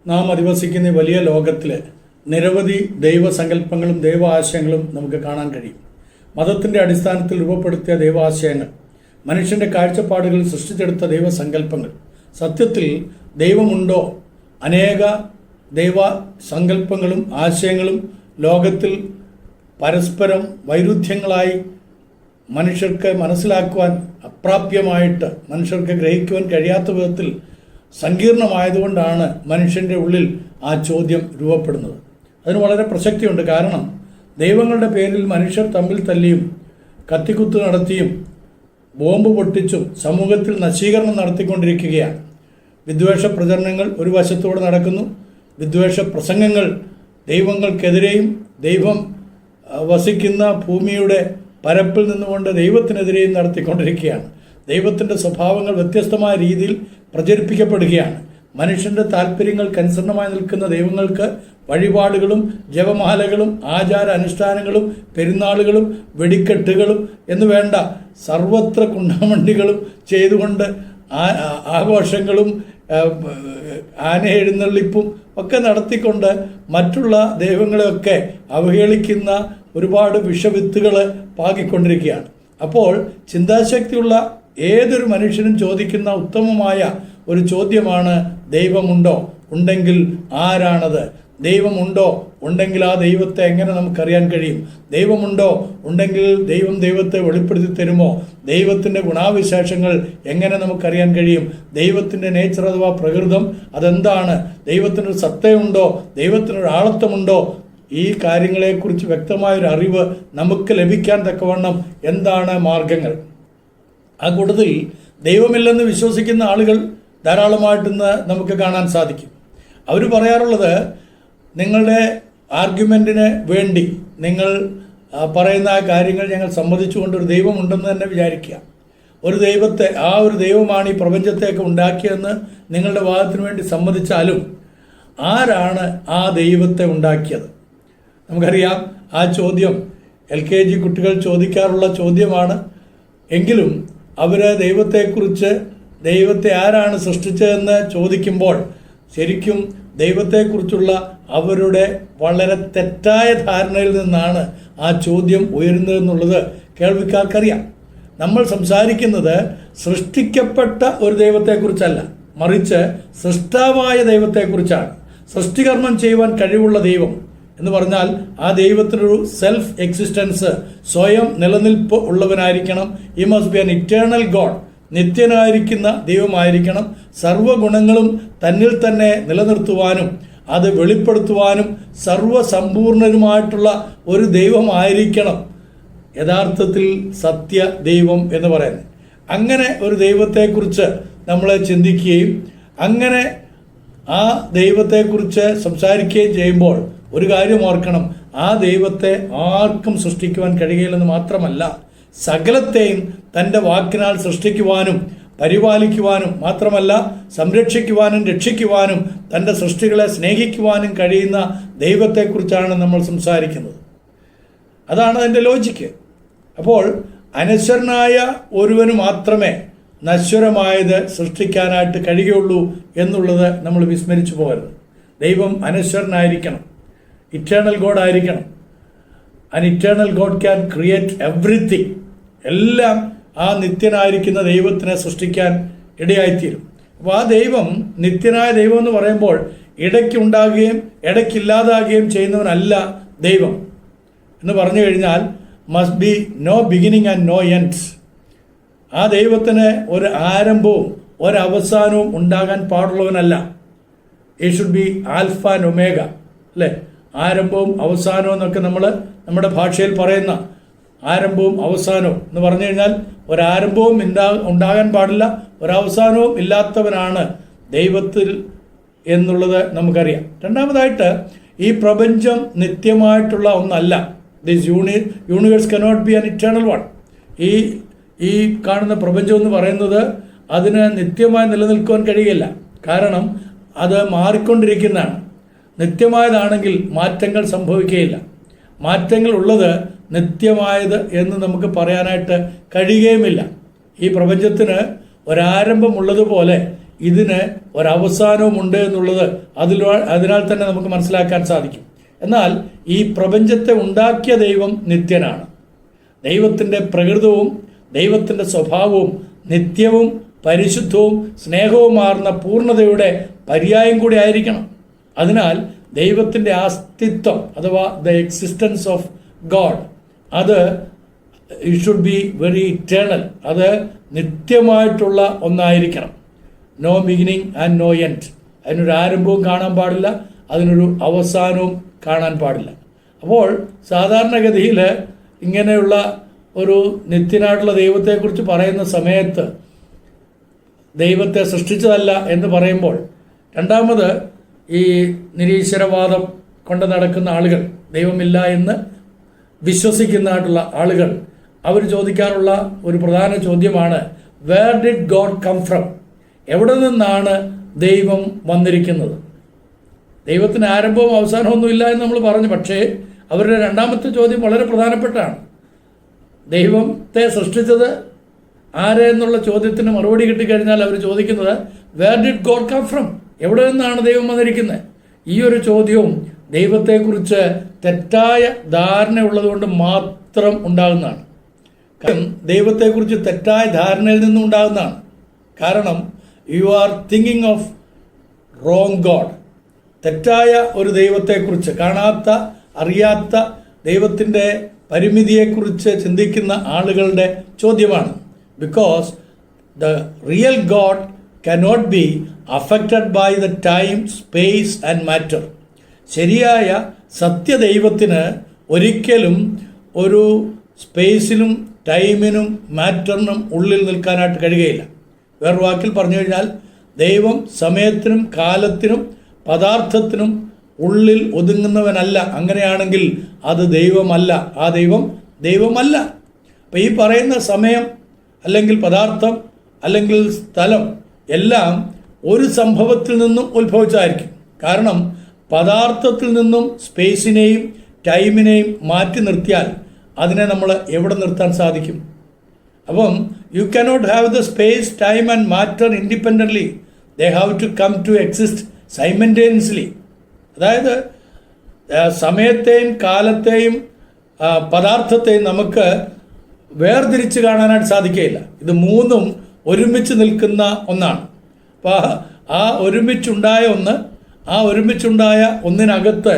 നാം അധിവസിക്കുന്ന ഈ വലിയ ലോകത്തിൽ നിരവധി ദൈവസങ്കല്പങ്ങളും ദൈവാശയങ്ങളും നമുക്ക് കാണാൻ കഴിയും. മതത്തിൻ്റെ അടിസ്ഥാനത്തിൽ രൂപപ്പെടുത്തിയ ദൈവാശയങ്ങൾ, മനുഷ്യൻ്റെ കാഴ്ചപ്പാടുകളിൽ സൃഷ്ടിച്ചെടുത്ത ദൈവസങ്കല്പങ്ങൾ, സത്യത്തിൽ ദൈവമുണ്ടോ? അനേക ദൈവസങ്കല്പങ്ങളും ആശയങ്ങളും ലോകത്തിൽ പരസ്പരം വൈരുദ്ധ്യങ്ങളായി മനുഷ്യർക്ക് മനസ്സിലാക്കുവാൻ അപ്രാപ്യമായിട്ട്, മനുഷ്യർക്ക് ഗ്രഹിക്കുവാൻ കഴിയാത്ത വിധത്തിൽ സങ്കീർണമായതുകൊണ്ടാണ് മനുഷ്യൻ്റെ ഉള്ളിൽ ആ ചോദ്യം രൂപപ്പെടുന്നത്. അതിന് വളരെ പ്രസക്തിയുണ്ട്. കാരണം ദൈവങ്ങളുടെ പേരിൽ മനുഷ്യർ തമ്മിൽ തല്ലിയും കത്തിക്കുത്ത് നടത്തിയും ബോംബ് പൊട്ടിച്ചും സമൂഹത്തിൽ നശീകരണം നടത്തിക്കൊണ്ടിരിക്കുകയാണ്. വിദ്വേഷ പ്രചരണങ്ങൾ ഒരു വശത്തൂടെ നടക്കുന്നു. വിദ്വേഷ പ്രസംഗങ്ങൾ ദൈവങ്ങൾക്കെതിരെയും ദൈവം വസിക്കുന്ന ഭൂമിയുടെ പരപ്പിൽ നിന്നുകൊണ്ട് ദൈവത്തിനെതിരെയും നടത്തിക്കൊണ്ടിരിക്കുകയാണ്. ദൈവത്തിൻ്റെ സ്വഭാവങ്ങൾ വ്യത്യസ്തമായ രീതിയിൽ പ്രചരിപ്പിക്കപ്പെടുകയാണ്. മനുഷ്യൻ്റെ താല്പര്യങ്ങൾക്കനുസരണമായി നിൽക്കുന്ന ദൈവങ്ങൾക്ക് വഴിപാടുകളും ജപമാലകളും ആചാര അനുഷ്ഠാനങ്ങളും പെരുന്നാളുകളും വെടിക്കെട്ടുകളും എന്ന് വേണ്ട സർവത്ര കുണ്ടാമണ്ടികളും ചെയ്തുകൊണ്ട് ആഘോഷങ്ങളും ആനയെഴുന്നള്ളിപ്പും ഒക്കെ നടത്തിക്കൊണ്ട് മറ്റുള്ള ദൈവങ്ങളെയൊക്കെ അവഹേളിക്കുന്ന ഒരുപാട് വിഷവിത്തുകൾ പാകിക്കൊണ്ടിരിക്കുകയാണ്. അപ്പോൾ ചിന്താശക്തിയുള്ള ഏതൊരു മനുഷ്യനും ചോദിക്കുന്ന ഉത്തമമായ ഒരു ചോദ്യമാണ്, ദൈവമുണ്ടോ? ഉണ്ടെങ്കിൽ ആരാണത്? ദൈവമുണ്ടോ? ഉണ്ടെങ്കിൽ ആ ദൈവത്തെ എങ്ങനെ നമുക്കറിയാൻ കഴിയും? ദൈവമുണ്ടോ? ഉണ്ടെങ്കിൽ ദൈവം ദൈവത്തെ വെളിപ്പെടുത്തി തരുമോ? ദൈവത്തിൻ്റെ ഗുണാവിശേഷങ്ങൾ എങ്ങനെ നമുക്കറിയാൻ കഴിയും? ദൈവത്തിൻ്റെ നേച്ചർ അഥവാ പ്രകൃതം അതെന്താണ്? ദൈവത്തിനൊരു സത്തയുണ്ടോ? ദൈവത്തിനൊരു ആളത്വമുണ്ടോ? ഈ കാര്യങ്ങളെക്കുറിച്ച് വ്യക്തമായൊരു അറിവ് നമുക്ക് ലഭിക്കാൻ തക്കവണ്ണം എന്താണ് മാർഗങ്ങൾ? ആ കൂട്ടത്തിൽ ദൈവമില്ലെന്ന് വിശ്വസിക്കുന്ന ആളുകൾ ധാരാളമായിട്ടിന്ന് നമുക്ക് കാണാൻ സാധിക്കും. അവർ പറയാറുള്ളത്, നിങ്ങളുടെ ആർഗ്യുമെൻറ്റിന് വേണ്ടി നിങ്ങൾ പറയുന്ന ആ കാര്യങ്ങൾ ഞങ്ങൾ സമ്മതിച്ചുകൊണ്ട് ഒരു ദൈവമുണ്ടെന്ന് തന്നെ വിചാരിക്കുക. ഒരു ദൈവത്തെ, ആ ഒരു ദൈവമാണ് ഈ പ്രപഞ്ചത്തെയൊക്കെ ഉണ്ടാക്കിയതെന്ന് നിങ്ങളുടെ വാദത്തിന് വേണ്ടി സമ്മതിച്ചാലും ആരാണ് ആ ദൈവത്തെ ഉണ്ടാക്കിയത്? നമുക്കറിയാം, ആ ചോദ്യം LKG കുട്ടികൾ ചോദിക്കാറുള്ള ചോദ്യമാണ്. എങ്കിലും അവർ ദൈവത്തെക്കുറിച്ച്, ദൈവത്തെ ആരാണ് സൃഷ്ടിച്ചതെന്ന് ചോദിക്കുമ്പോൾ ശരിക്കും ദൈവത്തെക്കുറിച്ചുള്ള അവരുടെ വളരെ തെറ്റായ ധാരണയിൽ നിന്നാണ് ആ ചോദ്യം ഉയരുന്നതെന്നുള്ളത് കേൾവിക്കാർക്കറിയാം. നമ്മൾ സംസാരിക്കുന്നത് സൃഷ്ടിക്കപ്പെട്ട ഒരു ദൈവത്തെക്കുറിച്ചല്ല, മറിച്ച് സൃഷ്ടാവായ ദൈവത്തെക്കുറിച്ചാണ്. സൃഷ്ടികർമ്മം ചെയ്യുവാൻ കഴിവുള്ള ദൈവം എന്ന് പറഞ്ഞാൽ ആ ദൈവത്തിനൊരു സെൽഫ് എക്സിസ്റ്റൻസ്, സ്വയം നിലനിൽപ്പ് ഉള്ളവനായിരിക്കണം. ഈ must be an eternal God, നിത്യനായിരിക്കുന്ന ദൈവമായിരിക്കണം. സർവ്വഗുണങ്ങളും തന്നിൽ തന്നെ നിലനിർത്തുവാനും അത് വെളിപ്പെടുത്തുവാനും സർവ്വസമ്പൂർണരുമായിട്ടുള്ള ഒരു ദൈവമായിരിക്കണം യഥാർത്ഥത്തിൽ സത്യ ദൈവം എന്ന് പറയുന്നത്. അങ്ങനെ ഒരു ദൈവത്തെക്കുറിച്ച് നമ്മൾ ചിന്തിക്കുകയും അങ്ങനെ ആ ദൈവത്തെക്കുറിച്ച് സംസാരിക്കുകയും ചെയ്യുമ്പോൾ ഒരു കാര്യം ഓർക്കണം, ആ ദൈവത്തെ ആർക്കും സൃഷ്ടിക്കുവാൻ കഴിയില്ലെന്ന് മാത്രമല്ല, സകലത്തെയും തൻ്റെ വാക്കിനാൽ സൃഷ്ടിക്കുവാനും പരിപാലിക്കുവാനും മാത്രമല്ല സംരക്ഷിക്കുവാനും രക്ഷിക്കുവാനും തൻ്റെ സൃഷ്ടികളെ സ്നേഹിക്കുവാനും കഴിയുന്ന ദൈവത്തെക്കുറിച്ചാണ് നമ്മൾ സംസാരിക്കുന്നത്. അതാണ് അതിൻ്റെ ലോജിക്ക്. അപ്പോൾ അനശ്വരനായ ഒരുവന് മാത്രമേ നശ്വരമായത് സൃഷ്ടിക്കാനായിട്ട് കഴിയുള്ളൂ എന്നുള്ളത് നമ്മൾ വിസ്മരിച്ചു പോകരുത്. ദൈവം അനശ്വരനായിരിക്കണം, ഇറ്റേണൽ ഗോഡ് ആയിരിക്കണം. An eternal God can create everything. എല്ലാം ആ നിത്യനായിരിക്കുന്ന ദൈവത്തിനെ സൃഷ്ടിക്കാൻ ഇടയായിത്തീരും. അപ്പോൾ ആ ദൈവം, നിത്യനായ ദൈവം എന്ന് പറയുമ്പോൾ ഇടയ്ക്കുണ്ടാകുകയും ഇടയ്ക്കില്ലാതാകുകയും ചെയ്യുന്നവനല്ല ദൈവം. എന്ന് പറഞ്ഞു കഴിഞ്ഞാൽ must be no beginning and no ends. ആ ദൈവത്തിന് ഒരു ആരംഭവും ഒരവസാനവും ഉണ്ടാകാൻ പാടുള്ളവനല്ല. It should be alpha and omega, അല്ലേ? ആരംഭവും അവസാനവും എന്നൊക്കെ നമ്മൾ നമ്മുടെ ഭാഷയിൽ പറയുന്ന ആരംഭവും അവസാനവും എന്ന് പറഞ്ഞു കഴിഞ്ഞാൽ ഒരാരംഭവും ഉണ്ടാകാൻ പാടില്ല, ഒരവസാനവും ഇല്ലാത്തവനാണ് ദൈവത്തിൽ എന്നുള്ളത് നമുക്കറിയാം. രണ്ടാമതായിട്ട്, ഈ പ്രപഞ്ചം നിത്യമായിട്ടുള്ള ഒന്നല്ല. This universe cannot be an eternal one. ഈ കാണുന്ന പ്രപഞ്ചം എന്ന് പറയുന്നത് അതിന് നിത്യമായി നിലനിൽക്കുവാൻ കഴിയില്ല. കാരണം അത് മാറിക്കൊണ്ടിരിക്കുന്നതാണ്. നിത്യമായതാണെങ്കിൽ മാറ്റങ്ങൾ സംഭവിക്കുകയില്ല. മാറ്റങ്ങൾ ഉള്ളത് നിത്യമായത് എന്ന് നമുക്ക് പറയാനായിട്ട് കഴിയുകയുമില്ല. ഈ പ്രപഞ്ചത്തിന് ഒരാരംഭമുള്ളതുപോലെ ഇതിന് ഒരവസാനവും ഉണ്ട് എന്നുള്ളത് അതിനാൽ തന്നെ നമുക്ക് മനസ്സിലാക്കാൻ സാധിക്കും. എന്നാൽ ഈ പ്രപഞ്ചത്തെ ഉണ്ടാക്കിയ ദൈവം നിത്യനാണ്. ദൈവത്തിൻ്റെ പ്രകൃതവും ദൈവത്തിൻ്റെ സ്വഭാവവും നിത്യവും പരിശുദ്ധവും സ്നേഹവുമാർന്ന പൂർണ്ണതയുടെ പര്യായം കൂടി ആയിരിക്കണം. അതിനാൽ ദൈവത്തിൻ്റെ അസ്തിത്വം അഥവാ ദ എക്സിസ്റ്റൻസ് ഓഫ് ഗോഡ്, അത് it should be very eternal, അത് നിത്യമായിട്ടുള്ള ഒന്നായിരിക്കണം. No beginning and no end. അതിനൊരു ആരംഭവും കാണാൻ പാടില്ല, അതിനൊരു അവസാനവും കാണാൻ പാടില്ല. അപ്പോൾ സാധാരണഗതിയിൽ ഇങ്ങനെയുള്ള ഒരു നിത്യനായിട്ടുള്ള ദൈവത്തെക്കുറിച്ച് പറയുന്ന സമയത്ത് ദൈവത്തെ സൃഷ്ടിച്ചതല്ല എന്ന് പറയുമ്പോൾ, രണ്ടാമത് ഈ നിരീശ്വരവാദം കൊണ്ട് നടക്കുന്ന ആളുകൾ, ദൈവമില്ല എന്ന് വിശ്വസിക്കുന്നതായിട്ടുള്ള ആളുകൾ, അവർ ചോദിക്കാറുള്ള ഒരു പ്രധാന ചോദ്യമാണ്, where did God come from? എവിടെ നിന്നാണ് ദൈവം വന്നിരിക്കുന്നത്? ദൈവത്തിന് ആരംഭവും അവസാനമൊന്നും ഇല്ല എന്ന് നമ്മൾ പറഞ്ഞു. പക്ഷേ അവരുടെ രണ്ടാമത്തെ ചോദ്യം വളരെ പ്രധാനപ്പെട്ടാണ്. ദൈവത്തെ സൃഷ്ടിച്ചത് ആരെ എന്നുള്ള ചോദ്യത്തിന് മറുപടി കിട്ടിക്കഴിഞ്ഞാൽ അവർ ചോദിക്കുന്നത്, where did God come from? എവിടെ നിന്നാണ് ദൈവം വന്നിരിക്കുന്നത്? ഈ ഒരു ചോദ്യവും ദൈവത്തെക്കുറിച്ച് തെറ്റായ ധാരണ ഉള്ളതുകൊണ്ട് മാത്രം ഉണ്ടാകുന്നതാണ്. ദൈവത്തെക്കുറിച്ച് തെറ്റായ ധാരണയിൽ നിന്നും ഉണ്ടാകുന്നതാണ്. കാരണം you are thinking of wrong God. തെറ്റായ ഒരു ദൈവത്തെക്കുറിച്ച്, കാണാത്ത അറിയാത്ത ദൈവത്തിൻ്റെ പരിമിതിയെക്കുറിച്ച് ചിന്തിക്കുന്ന ആളുകളുടെ ചോദ്യമാണ്. Because the real God cannot be affected by the time, space and matter. ശരിയായ സത്യദൈവത്തിന് ഒരിക്കലും ഒരു സ്പേസിനും ടൈമിനും മാറ്ററിനും ഉള്ളിൽ നിൽക്കാനായിട്ട് കഴിയുകയില്ല. വേറെ വാക്കിൽ പറഞ്ഞു കഴിഞ്ഞാൽ, ദൈവം സമയത്തിനും കാലത്തിനും പദാർത്ഥത്തിനും ഉള്ളിൽ ഒതുങ്ങുന്നവനല്ല. അങ്ങനെയാണെങ്കിൽ അത് ദൈവമല്ല, ആ ദൈവമല്ല. അപ്പം ഈ പറയുന്ന സമയം അല്ലെങ്കിൽ പദാർത്ഥം അല്ലെങ്കിൽ സ്ഥലം എല്ലാം ഒരു സംഭവത്തിൽ നിന്നും ഉത്ഭവിച്ചതായിരിക്കും. കാരണം പദാർത്ഥത്തിൽ നിന്നും സ്പേസിനെയും ടൈമിനെയും മാറ്റി നിർത്തിയാൽ അതിനെ നമ്മൾ എവിടെ നിർത്താൻ സാധിക്കും? അപ്പം you cannot have the space, time and matter independently. They have to come to exist simultaneously. അതായത് സമയത്തെയും കാലത്തെയും പദാർത്ഥത്തെയും നമുക്ക് വേർതിരിച്ച് കാണാനായിട്ട് സാധിക്കുകയില്ല. ഇത് മൂന്നും ഒരുമിച്ച് നിൽക്കുന്ന ഒന്നാണ്. അപ്പോൾ ആ ഒരുമിച്ചുണ്ടായ ഒന്നിനകത്ത്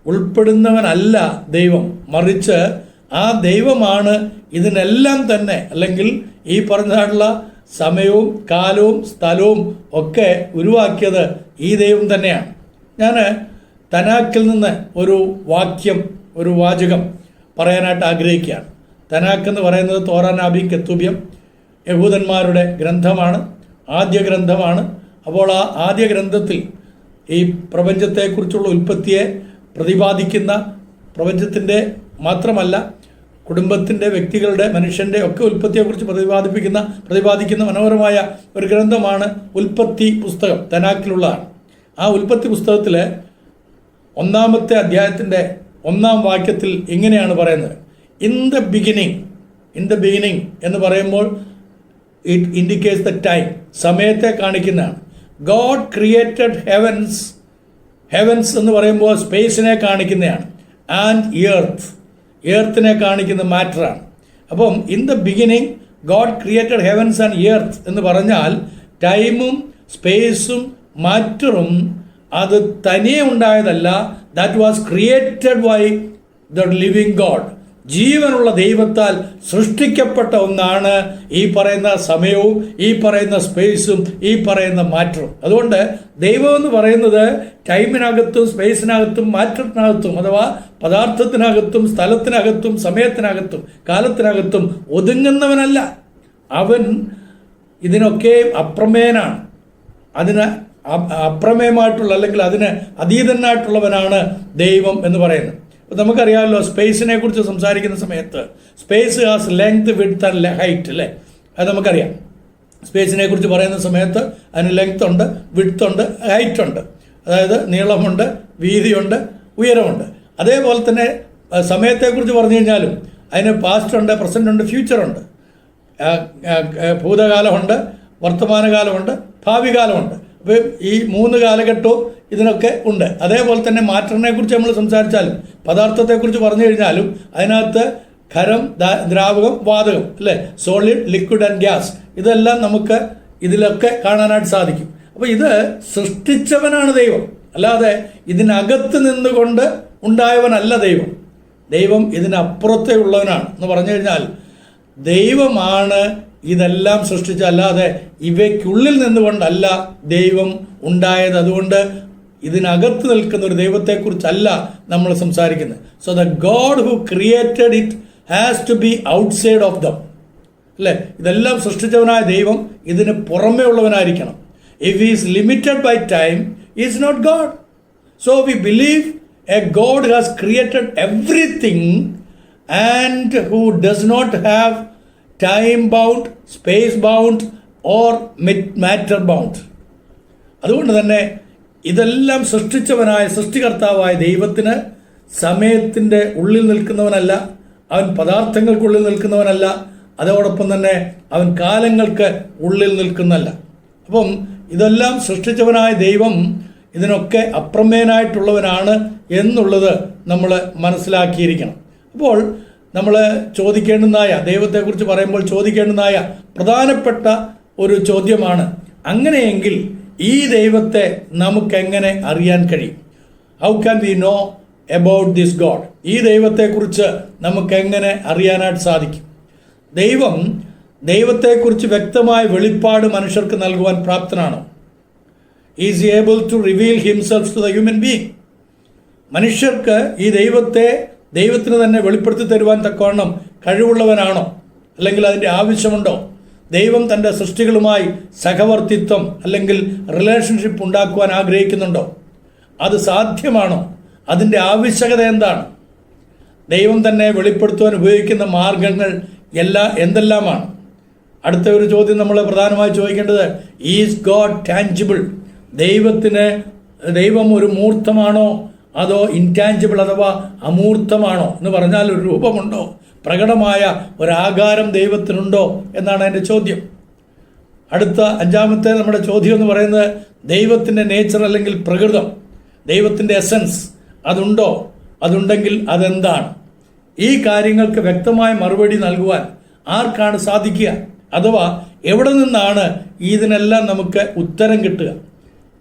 ഉൾപ്പെടുന്നവനല്ല ദൈവം, മറിച്ച് ആ ദൈവമാണ് ഇതിനെല്ലാം തന്നെ, അല്ലെങ്കിൽ ഈ പറഞ്ഞതായിട്ടുള്ള സമയവും കാലവും സ്ഥലവും ഒക്കെ ഉരുവാക്കിയത് ഈ ദൈവം തന്നെയാണ്. ഞാൻ തനാക്കിൽ നിന്ന് ഒരു വാചകം പറയാനായിട്ട് ആഗ്രഹിക്കുകയാണ്. തനാക്ക് എന്ന് പറയുന്നത് തോറാ, നാബി, കെത്തുബ്യം യഹൂദന്മാരുടെ ഗ്രന്ഥമാണ്, ആദ്യ ഗ്രന്ഥമാണ്. അപ്പോൾ ആ ആദ്യ ഗ്രന്ഥത്തിൽ ഈ പ്രപഞ്ചത്തെക്കുറിച്ചുള്ള ഉൽപ്പത്തിയെ പ്രതിപാദിക്കുന്ന, പ്രപഞ്ചത്തിൻ്റെ മാത്രമല്ല കുടുംബത്തിൻ്റെ, വ്യക്തികളുടെ, മനുഷ്യൻ്റെ ഒക്കെ ഉൽപ്പത്തിയെക്കുറിച്ച് പ്രതിപാദിക്കുന്ന മനോഹരമായ ഒരു ഗ്രന്ഥമാണ് ഉൽപ്പത്തി പുസ്തകം, തനാക്കിലുള്ളതാണ്. ആ ഉൽപ്പത്തി പുസ്തകത്തിൽ 1-ാമത്തെ അധ്യായത്തിൻ്റെ 1-ാം വാക്യത്തിൽ ഇങ്ങനെയാണ് പറയുന്നത്, ഇൻ ദ ബിഗിനിങ് എന്ന് പറയുമ്പോൾ ഇറ്റ് ഇൻഡിക്കേറ്റ്സ് ദ ടൈം, സമയത്തെ കാണിക്കുന്നതാണ്. ഗോഡ് ക്രിയേറ്റഡ് ഹെവൻസ് എന്ന് പറയുമ്പോൾ സ്പേസിനെ കാണിക്കുന്നതാണ്. ആൻഡ് എർത്തിനെ കാണിക്കുന്ന മാറ്ററാണ്. അപ്പം in the beginning God created heavens and earth എന്ന് പറഞ്ഞാൽ ടൈമും സ്പേസും മാറ്ററും അത് തനിയെ ഉണ്ടായതല്ല. That was created by the living God. ജീവനുള്ള ദൈവത്താൽ സൃഷ്ടിക്കപ്പെട്ട ഒന്നാണ് ഈ പറയുന്ന സമയവും, ഈ പറയുന്ന സ്പേസും, ഈ പറയുന്ന മാറ്ററും. അതുകൊണ്ട് ദൈവം എന്ന് പറയുന്നത് ടൈമിനകത്തും സ്പേസിനകത്തും മാറ്ററിനകത്തും, അഥവാ പദാർത്ഥത്തിനകത്തും സ്ഥലത്തിനകത്തും സമയത്തിനകത്തും കാലത്തിനകത്തും ഒതുങ്ങുന്നവനല്ല. അവൻ ഇതിനൊക്കെ അപ്രമേയനാണ്. അതിന് അപ്രമേയമായിട്ടുള്ള, അല്ലെങ്കിൽ അതിന് അതീതനായിട്ടുള്ളവനാണ് ദൈവം എന്ന് പറയുന്നത്. അപ്പോൾ നമുക്കറിയാമല്ലോ, സ്പേസിനെ കുറിച്ച് സംസാരിക്കുന്ന സമയത്ത് space has length, width and height അല്ലേ, അത് നമുക്കറിയാം. സ്പേസിനെ കുറിച്ച് പറയുന്ന സമയത്ത് അതിന് ലെങ്ത് ഉണ്ട്, വിഡ്ത്ത് ഉണ്ട്, ഹൈറ്റ് ഉണ്ട്. അതായത് നീളമുണ്ട്, വീതിയുണ്ട്, ഉയരമുണ്ട്. അതേപോലെ തന്നെ സമയത്തെക്കുറിച്ച് പറഞ്ഞു കഴിഞ്ഞാലും അതിന് പാസ്റ്റ് ഉണ്ട്, പ്രസൻ്റ് ഉണ്ട്, ഫ്യൂച്ചർ ഉണ്ട്, ഭൂതകാലമുണ്ട്, വർത്തമാനകാലമുണ്ട്, ഭാവി കാലമുണ്ട്. അപ്പോൾ ഈ 3 കാലഘട്ടവും ഇതിനൊക്കെ ഉണ്ട്. അതേപോലെ തന്നെ മാറ്ററിനെ കുറിച്ച് നമ്മൾ സംസാരിച്ചാലും പദാർത്ഥത്തെക്കുറിച്ച് പറഞ്ഞു കഴിഞ്ഞാലും അതിനകത്ത് ഖരം, ദ്രാവകം, വാതകം, അല്ലേ, സോളിഡ്, ലിക്വിഡ് ആൻഡ് ഗ്യാസ്, ഇതെല്ലാം നമുക്ക് ഇതിലൊക്കെ കാണാനായിട്ട് സാധിക്കും. അപ്പോൾ ഇത് സൃഷ്ടിച്ചവനാണ് ദൈവം, അല്ലാതെ ഇതിനകത്ത് നിന്നുകൊണ്ട് ഉണ്ടായവനല്ല ദൈവം. ദൈവം ഇതിനപ്പുറത്തേ ഉള്ളവനാണ് എന്ന് പറഞ്ഞു കഴിഞ്ഞാൽ ദൈവമാണ് ഇതെല്ലാം സൃഷ്ടിച്ച, അല്ലാതെ ഇവയ്ക്കുള്ളിൽ നിന്നുകൊണ്ടല്ല ദൈവം ഉണ്ടായത്. അതുകൊണ്ട് ഇതിനകത്ത് നിൽക്കുന്ന ഒരു ദൈവത്തെക്കുറിച്ചല്ല നമ്മൾ സംസാരിക്കുന്നത്. So the God who created it has to be outside of them, അല്ലേ. ഇതെല്ലാം സൃഷ്ടിച്ചവനായ ദൈവം ഇതിന് പുറമേ ഉള്ളവനായിരിക്കണം. If he is limited by time, he is not God. So we believe a God has created everything and who does not have time bound, space bound or matter bound. അതുകൊണ്ട് തന്നെ ഇതെല്ലാം സൃഷ്ടിച്ചവനായ സൃഷ്ടികർത്താവായ ദൈവത്തിന് സമയത്തിൻ്റെ ഉള്ളിൽ നിൽക്കുന്നവനല്ല, അവൻ പദാർത്ഥങ്ങൾക്കുള്ളിൽ നിൽക്കുന്നവനല്ല, അതോടൊപ്പം തന്നെ അവൻ കാലങ്ങൾക്ക് ഉള്ളിൽ നിൽക്കുന്നല്ല. അപ്പം ഇതെല്ലാം സൃഷ്ടിച്ചവനായ ദൈവം ഇതിനൊക്കെ അപ്രമേയനായിട്ടുള്ളവനാണ് എന്നുള്ളത് നമ്മൾ മനസ്സിലാക്കിയിരിക്കണം. അപ്പോൾ നമ്മൾ ചോദിക്കേണ്ടുന്നതായ, ദൈവത്തെക്കുറിച്ച് പറയുമ്പോൾ ചോദിക്കേണ്ടുന്നതായ പ്രധാനപ്പെട്ട ഒരു ചോദ്യമാണ്, അങ്ങനെയെങ്കിൽ ഈ ദൈവത്തെ നമുക്കെങ്ങനെ അറിയാൻ കഴിയും? How can we know about this God? ഈ ദൈവത്തെക്കുറിച്ച് നമുക്കെങ്ങനെ അറിയാനായിട്ട് സാധിക്കും? ദൈവത്തെക്കുറിച്ച് വ്യക്തമായ വെളിപ്പാട് മനുഷ്യർക്ക് നൽകുവാൻ പ്രാപ്തനാണോ? Is able to reveal himself to the human being? മനുഷ്യർക്ക് ഈ ദൈവത്തിന് തന്നെ വെളിപ്പെടുത്തി തരുവാൻ തക്കവണ്ണം കഴിവുള്ളവനാണോ? അല്ലെങ്കിൽ അതിൻ്റെ ആവശ്യമുണ്ടോ? ദൈവം തൻ്റെ സൃഷ്ടികളുമായി സഹവർത്തിത്വം അല്ലെങ്കിൽ റിലേഷൻഷിപ്പ് ഉണ്ടാക്കുവാൻ ആഗ്രഹിക്കുന്നുണ്ടോ? അത് സാധ്യമാണോ? അതിൻ്റെ ആവശ്യകത എന്താണ്? ദൈവം തന്നെ വെളിപ്പെടുത്തുവാൻ ഉപയോഗിക്കുന്ന മാർഗങ്ങൾ എന്തെല്ലാമാണ്? അടുത്ത ഒരു ചോദ്യം നമ്മൾ പ്രധാനമായി ചോദിക്കേണ്ടത്, ഈസ് ഗോഡ് ടാഞ്ചിബിൾ? ദൈവം ഒരു മൂർത്തമാണോ അതോ ഇൻടാഞ്ചിബിൾ അഥവാ അമൂർത്തമാണോ എന്ന് പറഞ്ഞാൽ ഒരു രൂപമുണ്ടോ, പ്രകടമായ ഒരാകാരം ദൈവത്തിനുണ്ടോ എന്നാണ് എൻ്റെ ചോദ്യം. അടുത്ത 5-ാമത്തെ നമ്മുടെ ചോദ്യം എന്ന് പറയുന്നത്, ദൈവത്തിൻ്റെ നേച്ചർ അല്ലെങ്കിൽ പ്രകൃതം, ദൈവത്തിൻ്റെ എസൻസ് അതുണ്ടോ? അതുണ്ടെങ്കിൽ അതെന്താണ്? ഈ കാര്യങ്ങൾക്ക് വ്യക്തമായ മറുപടി നൽകുവാൻ ആർക്കാണ് സാധിക്കുക? അഥവാ എവിടെ നിന്നാണ് ഇതിനെല്ലാം നമുക്ക് ഉത്തരം കിട്ടുക?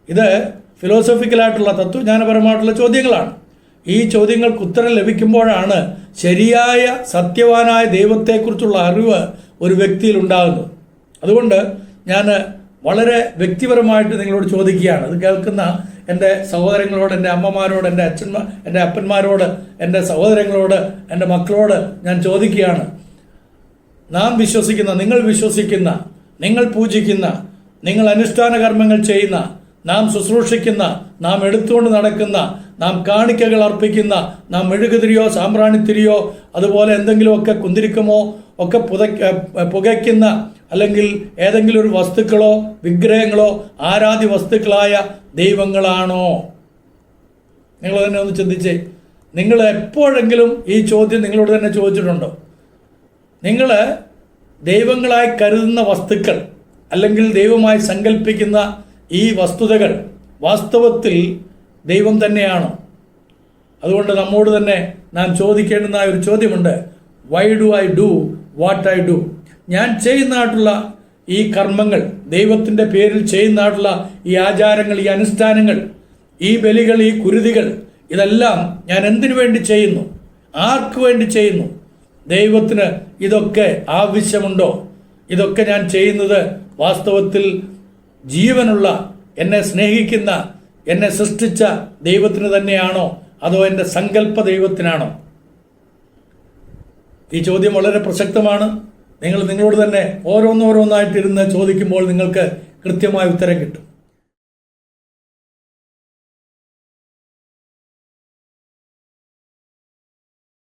ഇത് ഫിലോസഫിക്കലായിട്ടുള്ള തത്വജ്ഞാനപരമായിട്ടുള്ള ചോദ്യങ്ങളാണ്. ഈ ചോദ്യങ്ങൾക്ക് ഉത്തരം ലഭിക്കുമ്പോഴാണ് ശരിയായ സത്യവാനായ ദൈവത്തെക്കുറിച്ചുള്ള അറിവ് ഒരു വ്യക്തിയിൽ ഉണ്ടാകുന്നത്. അതുകൊണ്ട് ഞാൻ വളരെ വ്യക്തിപരമായിട്ട് നിങ്ങളോട് ചോദിക്കുകയാണ്, ഇത് കേൾക്കുന്ന എൻ്റെ സഹോദരങ്ങളോട്, എൻ്റെ അമ്മമാരോട്, എൻ്റെ അപ്പന്മാരോട്, എൻ്റെ സഹോദരങ്ങളോട്, എൻ്റെ മക്കളോട് ഞാൻ ചോദിക്കുകയാണ്, നാം വിശ്വസിക്കുന്ന, നിങ്ങൾ വിശ്വസിക്കുന്ന, നിങ്ങൾ പൂജിക്കുന്ന, നിങ്ങൾ അനുഷ്ഠാന കർമ്മങ്ങൾ ചെയ്യുന്ന, നാം ശുശ്രൂഷിക്കുന്ന, നാം എടുത്തുകൊണ്ട് നടക്കുന്ന, നാം കാണിക്കകൾ അർപ്പിക്കുന്ന, നാം മെഴുകുതിരിയോ സാമ്പ്രാണിത്തിരിയോ അതുപോലെ എന്തെങ്കിലുമൊക്കെ കുന്തിരിക്കമോ ഒക്കെ പുകയ്ക്കുന്ന, അല്ലെങ്കിൽ ഏതെങ്കിലും ഒരു വസ്തുക്കളോ വിഗ്രഹങ്ങളോ ആരാധ്യ വസ്തുക്കളായ ദൈവങ്ങളാണോ? നിങ്ങൾ തന്നെ ഒന്ന് ചിന്തിച്ചേ. നിങ്ങൾ എപ്പോഴെങ്കിലും ഈ ചോദ്യം നിങ്ങളോട് തന്നെ ചോദിച്ചിട്ടുണ്ടോ? നിങ്ങൾ ദൈവങ്ങളായി കരുതുന്ന വസ്തുക്കൾ അല്ലെങ്കിൽ ദൈവമായി സങ്കല്പിക്കുന്ന ഈ വസ്തുതകൾ വാസ്തവത്തിൽ ദൈവം തന്നെയാണോ? അതുകൊണ്ട് നമ്മോട് തന്നെ നാം ചോദിക്കേണ്ടുന്ന ഒരു ചോദ്യമുണ്ട്, why do I do what I do? ഞാൻ ചെയ്യുന്നതായിട്ടുള്ള ഈ കർമ്മങ്ങൾ, ദൈവത്തിൻ്റെ പേരിൽ ചെയ്യുന്നതായിട്ടുള്ള ഈ ആചാരങ്ങൾ, ഈ അനുഷ്ഠാനങ്ങൾ, ഈ ബലികൾ, ഈ കുരുതികൾ, ഇതെല്ലാം ഞാൻ എന്തിനു വേണ്ടി ചെയ്യുന്നു? ആർക്ക് വേണ്ടി ചെയ്യുന്നു? ദൈവത്തിന് ഇതൊക്കെ ആവശ്യമുണ്ടോ? ഇതൊക്കെ ഞാൻ ചെയ്യുന്നത് വാസ്തവത്തിൽ ജീവനുള്ള, എന്നെ സ്നേഹിക്കുന്ന, എന്നെ സൃഷ്ടിച്ച ദൈവത്തിന് തന്നെയാണോ അതോ എൻ്റെ സങ്കല്പ ദൈവത്തിനാണോ? ഈ ചോദ്യം വളരെ പ്രസക്തമാണ്. നിങ്ങളോട് തന്നെ ഓരോന്നോരോന്നായിട്ടിരുന്ന് ചോദിക്കുമ്പോൾ നിങ്ങൾക്ക് കൃത്യമായ ഉത്തരം കിട്ടും.